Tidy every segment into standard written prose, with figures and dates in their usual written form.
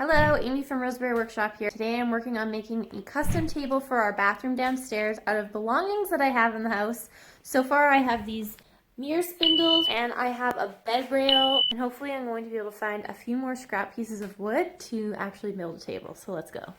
Hello, Amy from Roseberry Workshop here. Today I'm working on making a custom table for our bathroom downstairs out of belongings that I have in the house. So far I have these mirror spindles and I have a bed rail, and hopefully I'm going to be able to find a few more scrap pieces of wood to actually build a table. So let's go.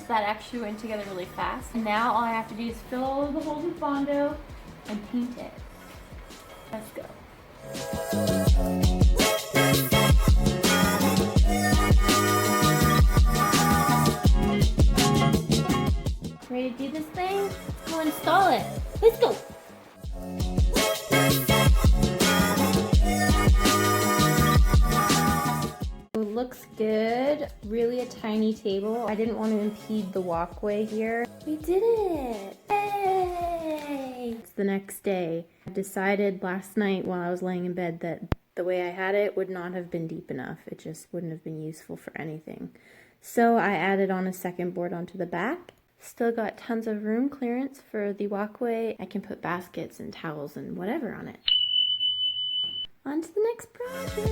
That actually went together really fast. And now all I have to do is fill all of the holes with Bondo and paint it. Let's go. Ready to do this thing? Let's go install it. Let's go. Looks good. Really a tiny table. I didn't want to impede the walkway here. We did it! Yay! It's the next day. I decided last night while I was laying in bed that the way I had it would not have been deep enough. It just wouldn't have been useful for anything. So I added on a second board onto the back. Still got tons of room clearance for the walkway. I can put baskets and towels and whatever on it. On to the next project.